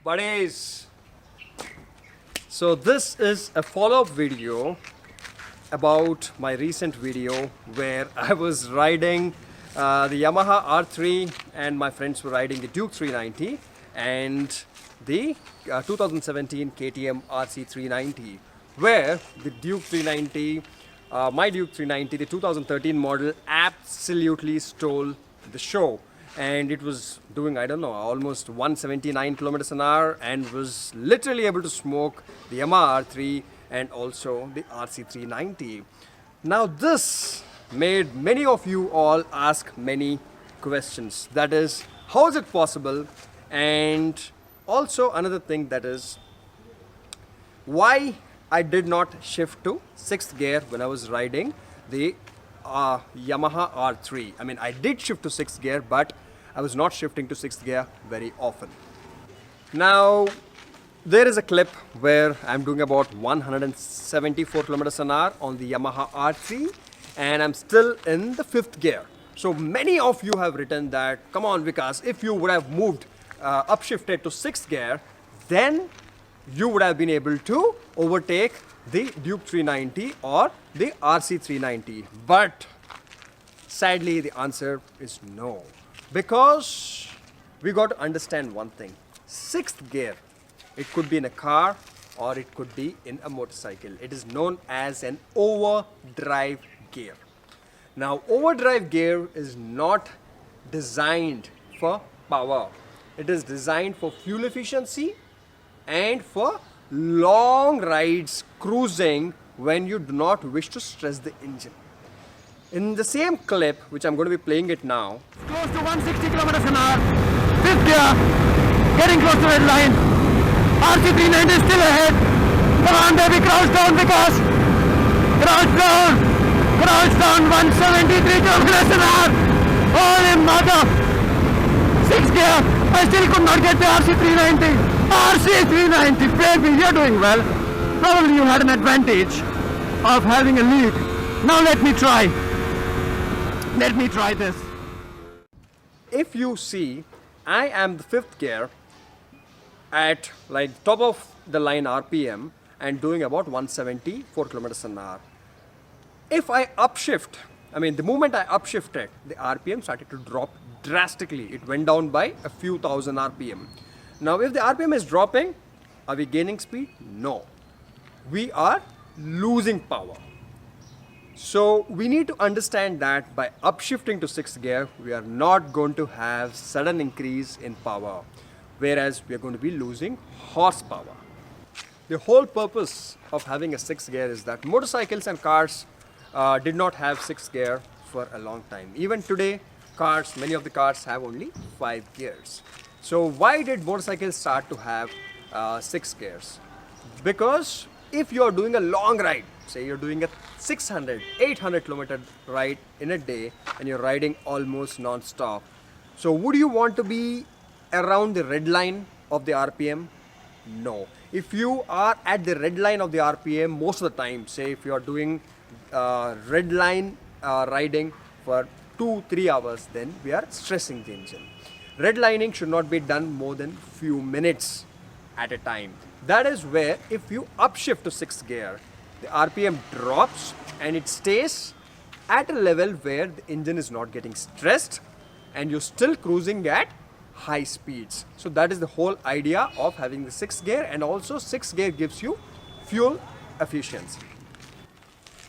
Buddies, so this is a follow-up video about my recent video where I was riding the Yamaha R3 and my friends were riding the Duke 390 and the 2017 KTM RC390, where the Duke 390, my Duke 390, the 2013 model, absolutely stole the show. And it was doing, I don't know, almost 179 kilometers an hour and was literally able to smoke the Yamaha R3 and also the RC390. Now this made many of you all ask many questions. That is, how is it possible? And also another thing, that is, why I did not shift to 6th gear when I was riding the Yamaha R3. I mean, I did shift to 6th gear, but I was not shifting to 6th gear very often. Now, there is a clip where I'm doing about 174 kilometers an hour on the Yamaha R3 and I'm still in the 5th gear. So many of you have written that, come on Vikas, if you would have moved upshifted to 6th gear, then you would have been able to overtake the Duke 390 or the RC390. But sadly, the answer is no. Because we got to understand one thing. 6th gear, it could be in a car or it could be in a motorcycle. It is known as an overdrive gear. Now, overdrive gear is not designed for power. It is designed for fuel efficiency and for long rides, cruising, when you do not wish to stress the engine. In the same clip, which I'm going to be playing it now, Close to 160 kilometers an hour, 5th gear, getting close to red line. RC390 is still ahead. Come on baby, crouch down because crouch down, 173 kilometers an hour. Holy mother! 6th gear, I still could not get the RC390. RC390, baby, you're doing well. Probably you had an advantage of having a lead. Now let me try. Let me try this. if you see, I am the 5th gear at like top of the line RPM and doing about 174 kilometers an hour. If I upshift, I mean the moment I upshifted, the RPM started to drop drastically. It went down by a few thousand RPM. Now if the RPM is dropping, are we gaining speed? No. We are losing power. So we need to understand that by upshifting to 6th gear, we are not going to have sudden increase in power, whereas we are going to be losing horsepower. The whole purpose of having a 6th gear is that motorcycles and cars did not have 6th gear for a long time. Even today, cars, many of the cars have only 5 gears. So why did motorcycles start to have 6 gears? Because if you are doing a long ride, say you're doing a 600, 800 kilometer ride in a day and you're riding almost non-stop. So would you want to be around the red line of the RPM? No. If you are at the red line of the RPM most of the time, say if you are doing red line riding for 2-3 hours, then we are stressing the engine. Redlining should not be done more than few minutes at a time. That is where if you upshift to 6th gear, the RPM drops and it stays at a level where the engine is not getting stressed and you're still cruising at high speeds. So that is the whole idea of having the 6th gear, and also 6th gear gives you fuel efficiency.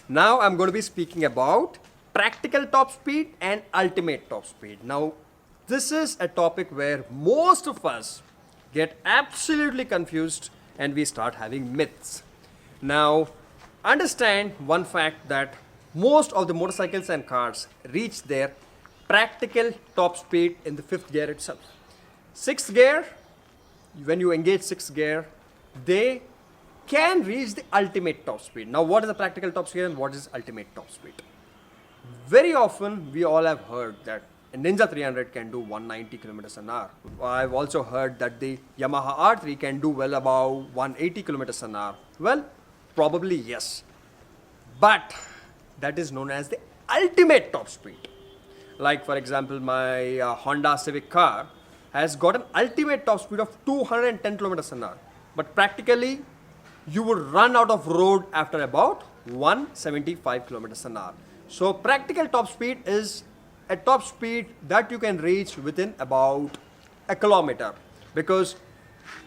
Now I'm going to be speaking about practical top speed and ultimate top speed. Now this is a topic where most of us get absolutely confused and we start having myths. Now, understand one fact, that most of the motorcycles and cars reach their practical top speed in the 5th gear itself. 6th gear, when you engage 6th gear, they can reach the ultimate top speed. Now, what is the practical top speed and what is ultimate top speed? Very often, we all have heard that a Ninja 300 can do 190 kilometers an hour. I've also heard that the Yamaha R3 can do well above 180 kilometers an hour. Well, probably yes. But that is known as the ultimate top speed. Like for example, my Honda Civic car has got an ultimate top speed of 210 kilometers an hour. But practically, you would run out of road after about 175 kilometers an hour. So practical top speed is a top speed that you can reach within about a kilometer, because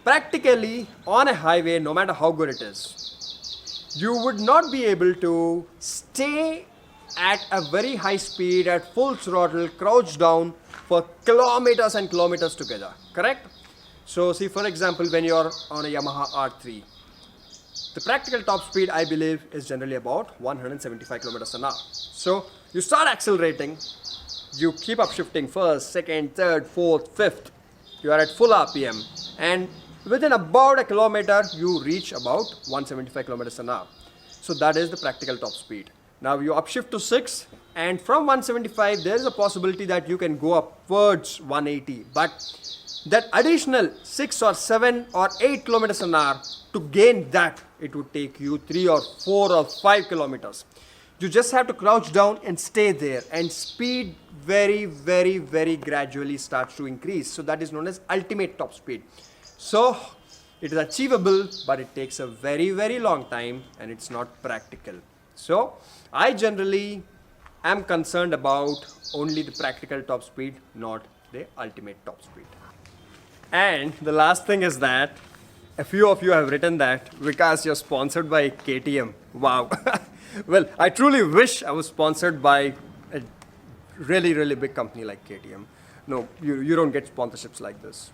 practically on a highway, no matter how good it is, you would not be able to stay at a very high speed at full throttle, crouched down for kilometers and kilometers together, correct? So see, for example, when you're on a Yamaha R3, the practical top speed, I believe, is generally about 175 kilometers an hour. So you start accelerating, you keep up shifting first, second, third, fourth, fifth. You are at full RPM, and within about a kilometer, you reach about 175 kilometers an hour. So that is the practical top speed. Now you upshift to 6, and from 175, there is a possibility that you can go upwards 180. But that additional 6 or 7 or 8 kilometers an hour, to gain that, it would take you 3 or 4 or 5 kilometers. You just have to crouch down and stay there, and speed very, very, very gradually starts to increase. So that is known as ultimate top speed. So it is achievable, but it takes a very, very long time, and it's not practical. So I generally am concerned about only the practical top speed, not the ultimate top speed. And the last thing is that a few of you have written that Vikas, you're sponsored by KTM. Wow. Well, I truly wish I was sponsored by a really, really big company like KTM. No, you don't get sponsorships like this.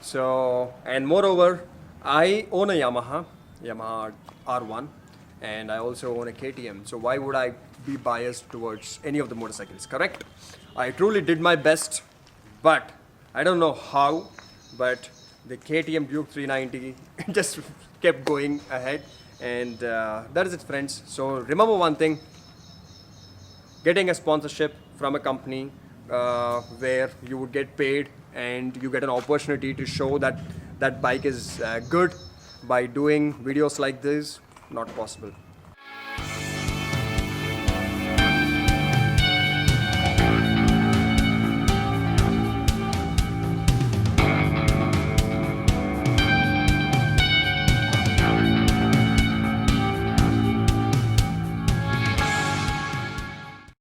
So, and moreover, I own a Yamaha R1, and I also own a KTM. So why would I be biased towards any of the motorcycles, correct? I truly did my best, but I don't know how, but the KTM Duke 390 just kept going ahead. And that is it, friends. So remember one thing: getting a sponsorship from a company where you would get paid and you get an opportunity to show that that bike is good by doing videos like this, not possible.